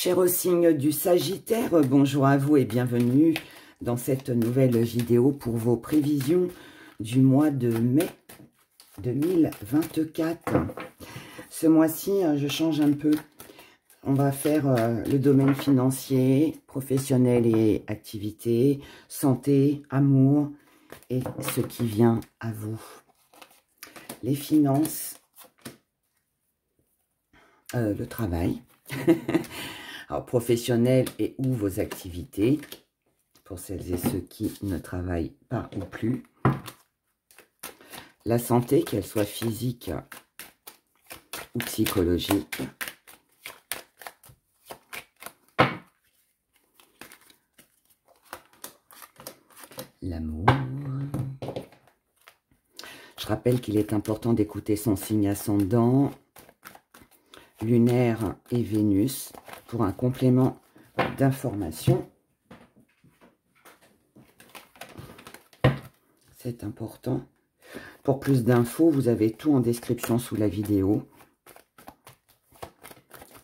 Cher au signe du Sagittaire, bonjour à vous et bienvenue dans cette nouvelle vidéo pour vos prévisions du mois de mai 2024. Ce mois-ci, je change un peu. On va faire le domaine financier, professionnel et activité, santé, amour et ce qui vient à vous. Les finances, le travail. Alors, professionnel et ou vos activités, pour celles et ceux qui ne travaillent pas ou plus. La santé, qu'elle soit physique ou psychologique. L'amour. Je rappelle qu'il est important d'écouter son signe ascendant, lunaire et Vénus, pour un complément d'information. C'est important. Pour plus d'infos, vous avez tout en description sous la vidéo.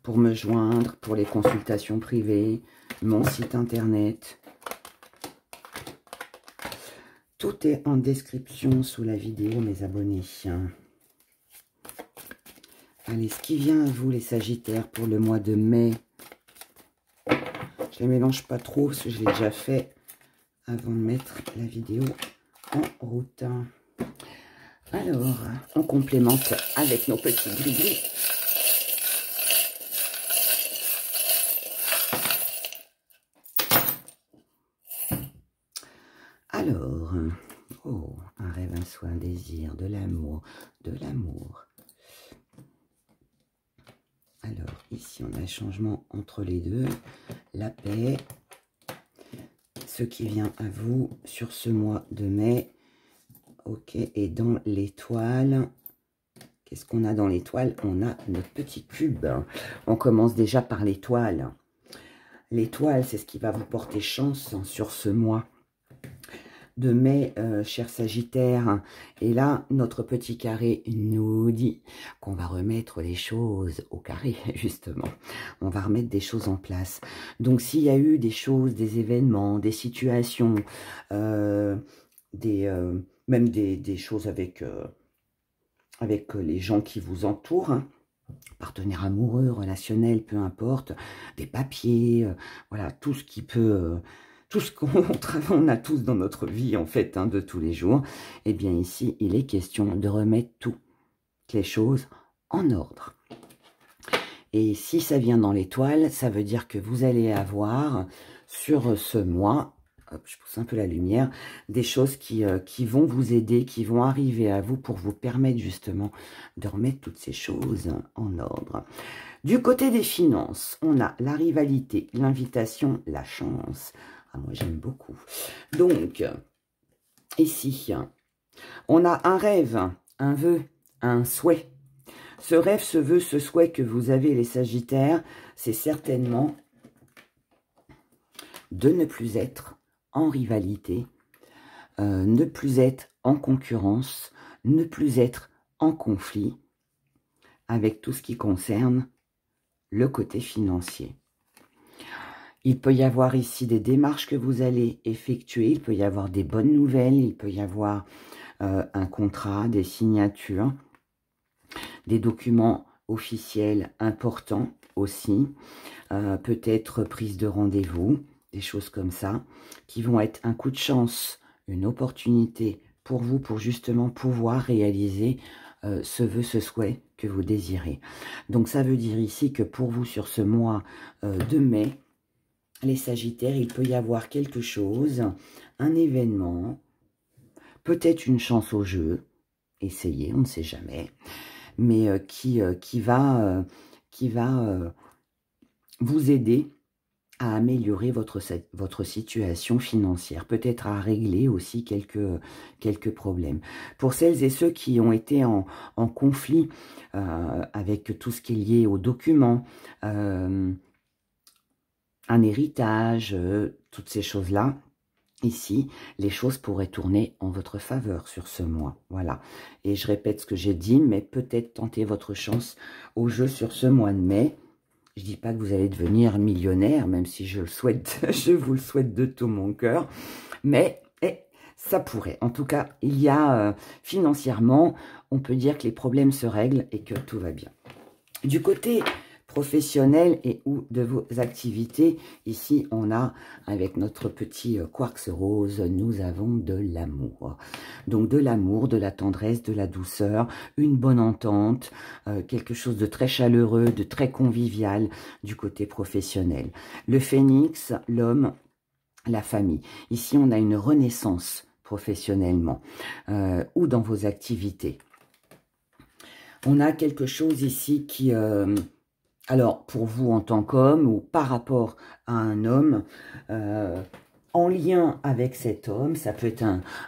Pour me joindre, pour les consultations privées, mon site internet. Tout est en description sous la vidéo, mes abonnés. Allez, ce qui vient à vous, les Sagittaires, pour le mois de mai. Je ne les mélange pas trop, parce que je l'ai déjà fait avant de mettre la vidéo en route. Alors, on complémente avec nos petits gris-gris. Alors, oh, un rêve, un souhait, un désir, de l'amour, de l'amour. Alors, ici, on a un changement entre les deux. La paix. Ce qui vient à vous sur ce mois de mai. Ok, et dans l'étoile, qu'est-ce qu'on a dans l'étoile? On a notre petit cube. On commence déjà par l'étoile. L'étoile, c'est ce qui va vous porter chance sur ce mois de mai, cher Sagittaire. Et là, notre petit carré nous dit qu'on va remettre les choses au carré, justement. On va remettre des choses en place. Donc, s'il y a eu des choses, des événements, des situations, même des choses avec les gens qui vous entourent, hein, partenaires amoureux, relationnels, peu importe, des papiers, voilà, tout ce qui peut... tout ce qu'on a tous dans notre vie, en fait, hein, de tous les jours, eh bien ici, il est question de remettre toutes les choses en ordre. Et si ça vient dans l'étoile, ça veut dire que vous allez avoir, sur ce mois, hop, je pousse un peu la lumière, des choses qui vont vous aider, qui vont arriver à vous pour vous permettre justement de remettre toutes ces choses en ordre. Du côté des finances, on a la rivalité, l'invitation, la chance. Ah, moi, j'aime beaucoup. Donc, ici, on a un rêve, un vœu, un souhait. Ce rêve, ce vœu, ce souhait que vous avez, les Sagittaires, c'est certainement de ne plus être en rivalité, ne plus être en concurrence, ne plus être en conflit avec tout ce qui concerne le côté financier. Il peut y avoir ici des démarches que vous allez effectuer, il peut y avoir des bonnes nouvelles, il peut y avoir un contrat, des signatures, des documents officiels importants aussi, peut-être prise de rendez-vous, des choses comme ça, qui vont être un coup de chance, une opportunité pour vous, pour justement pouvoir réaliser ce vœu, ce souhait que vous désirez. Donc ça veut dire ici que pour vous, sur ce mois de mai, les Sagittaires, il peut y avoir quelque chose, un événement, peut-être une chance au jeu, essayez, on ne sait jamais, mais qui va vous aider à améliorer votre situation financière, peut-être à régler aussi quelques problèmes. Pour celles et ceux qui ont été en conflit avec tout ce qui est lié aux documents, un héritage, toutes ces choses-là, ici, les choses pourraient tourner en votre faveur sur ce mois. Voilà. Et je répète ce que j'ai dit, mais peut-être tenter votre chance au jeu sur ce mois de mai. Je dis pas que vous allez devenir millionnaire, même si je le souhaite, je vous le souhaite de tout mon cœur. Mais ça pourrait. En tout cas, il y a financièrement, on peut dire que les problèmes se règlent et que tout va bien. Du côté professionnel et ou de vos activités, ici on a, avec notre petit quartz rose, nous avons de l'amour. Donc de l'amour, de la tendresse, de la douceur, une bonne entente, quelque chose de très chaleureux, de très convivial du côté professionnel. Le phénix, l'homme, la famille. Ici on a une renaissance professionnellement ou dans vos activités. On a quelque chose ici qui... alors, pour vous en tant qu'homme ou par rapport à un homme, en lien avec cet homme, ça peut être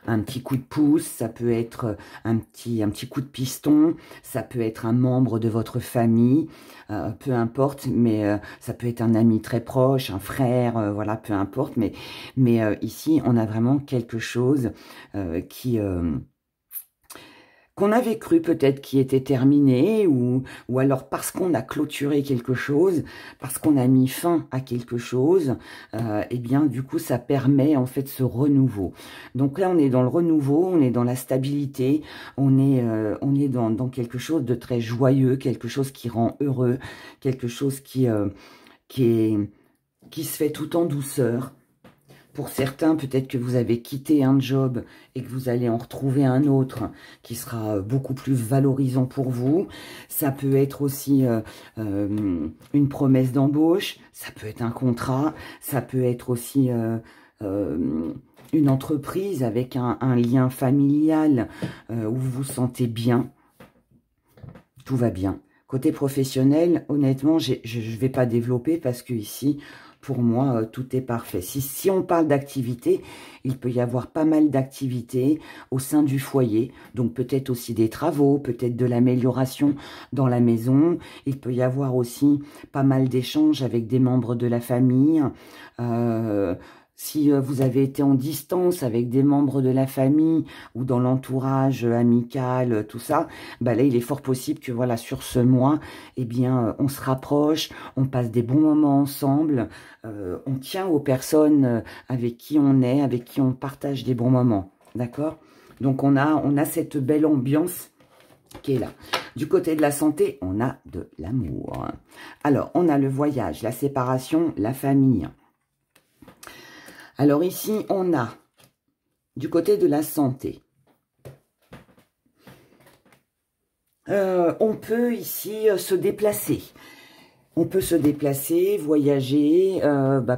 un petit coup de pouce, ça peut être un petit coup de piston, ça peut être un membre de votre famille, peu importe, mais ça peut être un ami très proche, un frère, voilà, peu importe. Mais ici, on a vraiment quelque chose qui... qu'on avait cru peut-être qui était terminé, ou alors parce qu'on a clôturé quelque chose, parce qu'on a mis fin à quelque chose, et bien du coup ça permet en fait ce renouveau. Donc là on est dans le renouveau, on est dans la stabilité, on est dans quelque chose de très joyeux, quelque chose qui rend heureux, quelque chose qui se fait tout en douceur. Pour certains, peut-être que vous avez quitté un job et que vous allez en retrouver un autre qui sera beaucoup plus valorisant pour vous. Ça peut être aussi une promesse d'embauche, ça peut être un contrat, ça peut être aussi une entreprise avec un lien familial où vous vous sentez bien. Tout va bien. Côté professionnel, honnêtement, je ne vais pas développer parce que ici... Pour moi, tout est parfait. Si on parle d'activités, il peut y avoir pas mal d'activités au sein du foyer. Donc peut-être aussi des travaux, peut-être de l'amélioration dans la maison. Il peut y avoir aussi pas mal d'échanges avec des membres de la famille. Si vous avez été en distance avec des membres de la famille ou dans l'entourage amical, tout ça, bah là, il est fort possible que voilà, sur ce mois, eh bien, on se rapproche, on passe des bons moments ensemble, on tient aux personnes avec qui on est, avec qui on partage des bons moments, d'accord? Donc, on a cette belle ambiance qui est là. Du côté de la santé, on a de l'amour. Alors, on a le voyage, la séparation, la famille. Alors ici, on a, du côté de la santé, on peut ici se déplacer. On peut se déplacer, voyager,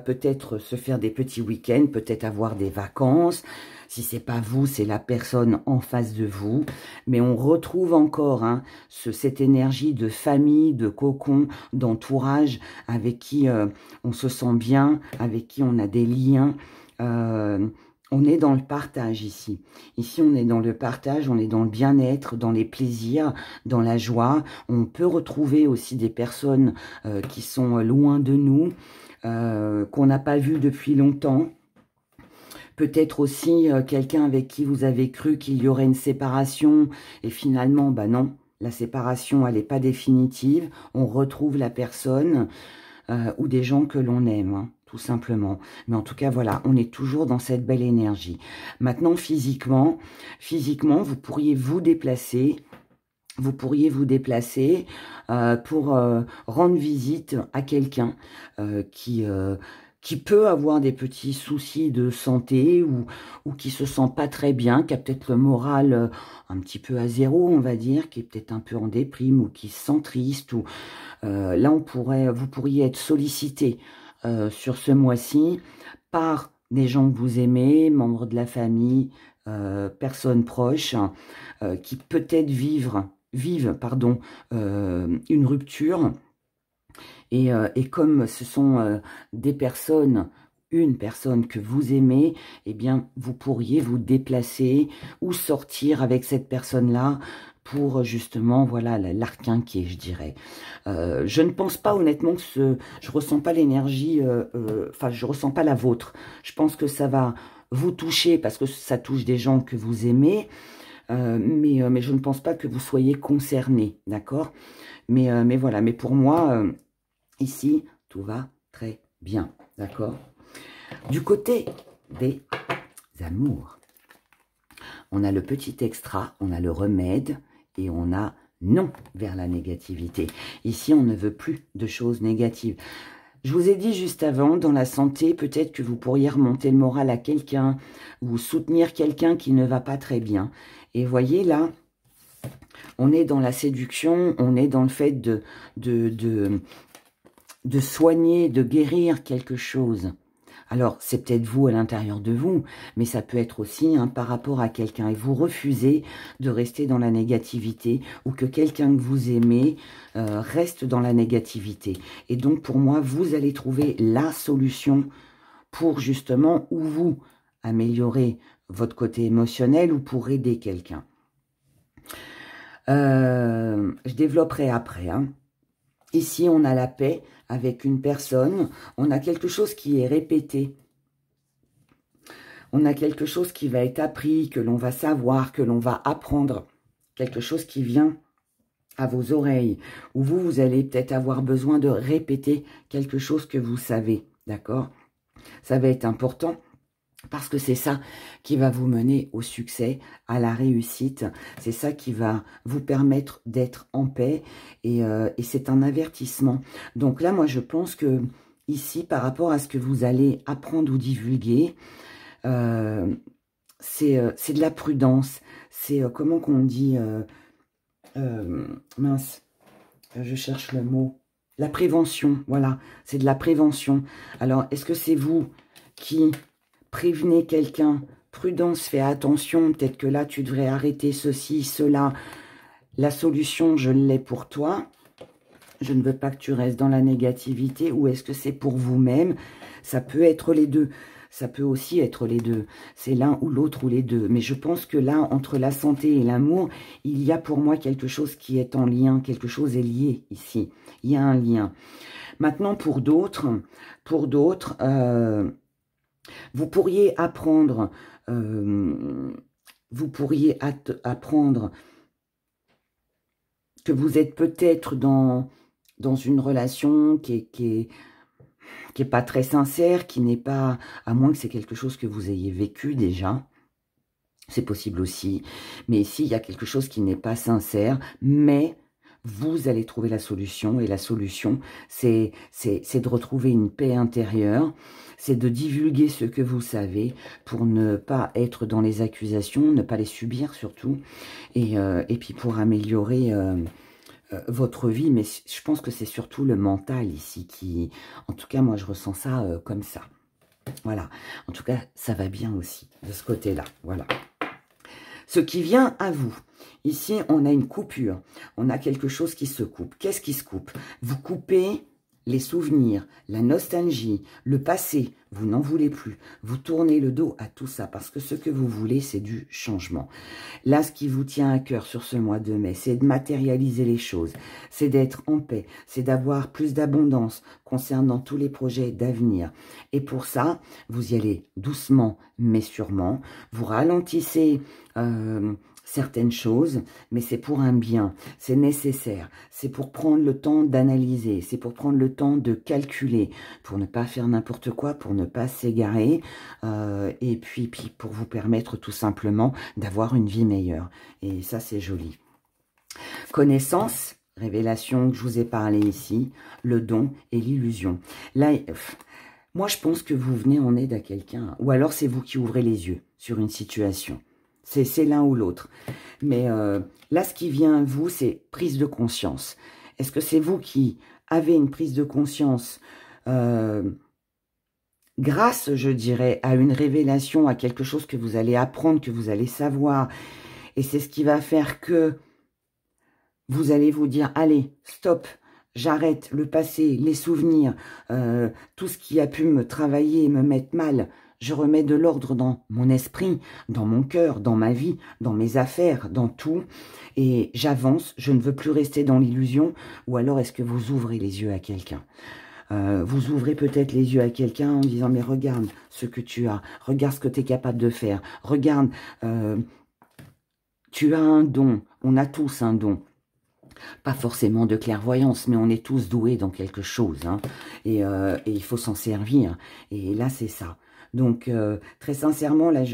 peut-être se faire des petits week-ends, peut-être avoir des vacances. Si c'est pas vous, c'est la personne en face de vous. Mais on retrouve encore cette énergie de famille, de cocon, d'entourage avec qui on se sent bien, avec qui on a des liens. On est dans le partage ici. Ici, on est dans le partage, on est dans le bien-être, dans les plaisirs, dans la joie. On peut retrouver aussi des personnes qui sont loin de nous, qu'on n'a pas vues depuis longtemps. Peut-être aussi quelqu'un avec qui vous avez cru qu'il y aurait une séparation et finalement, bah non, la séparation, elle n'est pas définitive. On retrouve la personne ou des gens que l'on aime, tout simplement. Mais en tout cas, voilà, on est toujours dans cette belle énergie. Maintenant, physiquement, vous pourriez vous déplacer. Vous pourriez vous déplacer pour rendre visite à quelqu'un qui peut avoir des petits soucis de santé ou qui se sent pas très bien, qui a peut-être le moral un petit peu à zéro, on va dire, qui est peut-être un peu en déprime ou qui se sent triste. Ou là, vous pourriez être sollicité sur ce mois-ci par des gens que vous aimez, membres de la famille, personnes proches, qui peut-être vivent une rupture. Et comme ce sont des personnes, une personne que vous aimez, eh bien, vous pourriez vous déplacer ou sortir avec cette personne-là pour justement, voilà, l'arquinquer, je dirais. Je ne pense pas honnêtement que je ressens pas l'énergie, enfin, je ressens pas la vôtre. Je pense que ça va vous toucher parce que ça touche des gens que vous aimez, mais je ne pense pas que vous soyez concerné, d'accord? Mais voilà, mais pour moi... Ici, tout va très bien, d'accord? Du côté des amours, on a le petit extra, on a le remède et on a non vers la négativité. Ici, on ne veut plus de choses négatives. Je vous ai dit juste avant, dans la santé, peut-être que vous pourriez remonter le moral à quelqu'un ou soutenir quelqu'un qui ne va pas très bien. Et voyez là, on est dans la séduction, on est dans le fait de soigner, de guérir quelque chose. Alors, c'est peut-être vous à l'intérieur de vous, mais ça peut être aussi par rapport à quelqu'un. Et vous refusez de rester dans la négativité ou que quelqu'un que vous aimez reste dans la négativité. Et donc, pour moi, vous allez trouver la solution pour justement ou vous améliorer votre côté émotionnel ou pour aider quelqu'un. Je développerai après. Ici, on a la paix avec une personne. On a quelque chose qui est répété. On a quelque chose qui va être appris, que l'on va savoir, que l'on va apprendre. Quelque chose qui vient à vos oreilles. Ou vous, vous allez peut-être avoir besoin de répéter quelque chose que vous savez. D'accord? Ça va être important. Parce que c'est ça qui va vous mener au succès, à la réussite. C'est ça qui va vous permettre d'être en paix. Et c'est un avertissement. Donc là, moi, je pense que ici, par rapport à ce que vous allez apprendre ou divulguer, c'est de la prudence. C'est, comment qu'on dit, mince, je cherche le mot. La prévention, voilà. C'est de la prévention. Alors, est-ce que c'est vous qui... prévenez quelqu'un, prudence, fais attention, peut-être que là, tu devrais arrêter ceci, cela. La solution, je l'ai pour toi. Je ne veux pas que tu restes dans la négativité. Ou est-ce que c'est pour vous-même? Ça peut être les deux. Ça peut aussi être les deux. C'est l'un ou l'autre ou les deux. Mais je pense que là, entre la santé et l'amour, il y a pour moi quelque chose qui est en lien. Quelque chose est lié ici. Il y a un lien. Maintenant, pour d'autres, vous pourriez apprendre, apprendre que vous êtes peut-être dans une relation qui est pas très sincère, qui n'est pas, à moins que c'est quelque chose que vous ayez vécu déjà, c'est possible aussi, mais ici il y a quelque chose qui n'est pas sincère, mais vous allez trouver la solution, et la solution, c'est de retrouver une paix intérieure, c'est de divulguer ce que vous savez pour ne pas être dans les accusations, ne pas les subir surtout, et puis pour améliorer votre vie, mais je pense que c'est surtout le mental ici qui, en tout cas moi je ressens ça comme ça. Voilà, en tout cas ça va bien aussi de ce côté-là, voilà. Ce qui vient à vous. Ici, on a une coupure. On a quelque chose qui se coupe. Qu'est-ce qui se coupe? Vous coupez les souvenirs, la nostalgie, le passé. Vous n'en voulez plus. Vous tournez le dos à tout ça parce que ce que vous voulez, c'est du changement. Là, ce qui vous tient à cœur sur ce mois de mai, c'est de matérialiser les choses. C'est d'être en paix. C'est d'avoir plus d'abondance concernant tous les projets d'avenir. Et pour ça, vous y allez doucement, mais sûrement. Vous ralentissez certaines choses, mais c'est pour un bien, c'est nécessaire, c'est pour prendre le temps d'analyser, c'est pour prendre le temps de calculer, pour ne pas faire n'importe quoi, pour ne pas s'égarer, et puis pour vous permettre tout simplement d'avoir une vie meilleure. Et ça, c'est joli. Connaissance, révélation que je vous ai parlé ici, le don et l'illusion. Là, moi, je pense que vous venez en aide à quelqu'un, ou alors c'est vous qui ouvrez les yeux sur une situation. C'est l'un ou l'autre. Mais là, ce qui vient à vous, c'est prise de conscience. Est-ce que c'est vous qui avez une prise de conscience grâce, je dirais, à une révélation, à quelque chose que vous allez apprendre, que vous allez savoir. Et c'est ce qui va faire que vous allez vous dire, allez, stop, j'arrête le passé, les souvenirs, tout ce qui a pu me travailler, me mettre mal. Je remets de l'ordre dans mon esprit, dans mon cœur, dans ma vie, dans mes affaires, dans tout. Et j'avance, je ne veux plus rester dans l'illusion. Ou alors, est-ce que vous ouvrez les yeux à quelqu'un? Vous ouvrez peut-être les yeux à quelqu'un en disant, mais regarde ce que tu as. Regarde ce que tu es capable de faire. Regarde, tu as un don. On a tous un don. Pas forcément de clairvoyance, mais on est tous doués dans quelque chose. Hein, et il faut s'en servir. Et là, c'est ça. Donc, très sincèrement, là,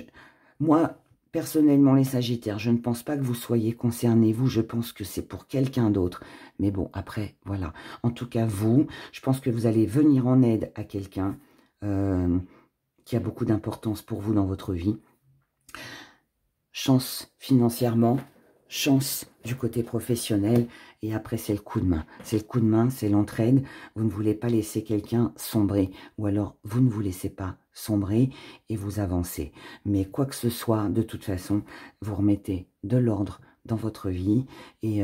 moi, personnellement, les Sagittaires, je ne pense pas que vous soyez concernés. Vous, je pense que c'est pour quelqu'un d'autre. Mais bon, après, voilà. En tout cas, vous, je pense que vous allez venir en aide à quelqu'un qui a beaucoup d'importance pour vous dans votre vie. Chance financièrement, chance du côté professionnel, et après c'est le coup de main. C'est le coup de main, c'est l'entraide. Vous ne voulez pas laisser quelqu'un sombrer, ou alors vous ne vous laissez pas sombrer et vous avancez. Mais quoi que ce soit, de toute façon, vous remettez de l'ordre dans votre vie, et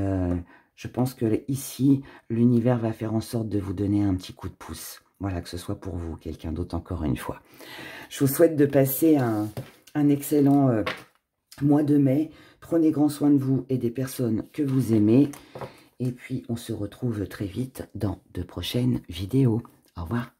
je pense que ici, l'univers va faire en sorte de vous donner un petit coup de pouce. Voilà, que ce soit pour vous, quelqu'un d'autre encore une fois. Je vous souhaite de passer un excellent mois de mai. Prenez grand soin de vous et des personnes que vous aimez. Et puis, on se retrouve très vite dans de prochaines vidéos. Au revoir.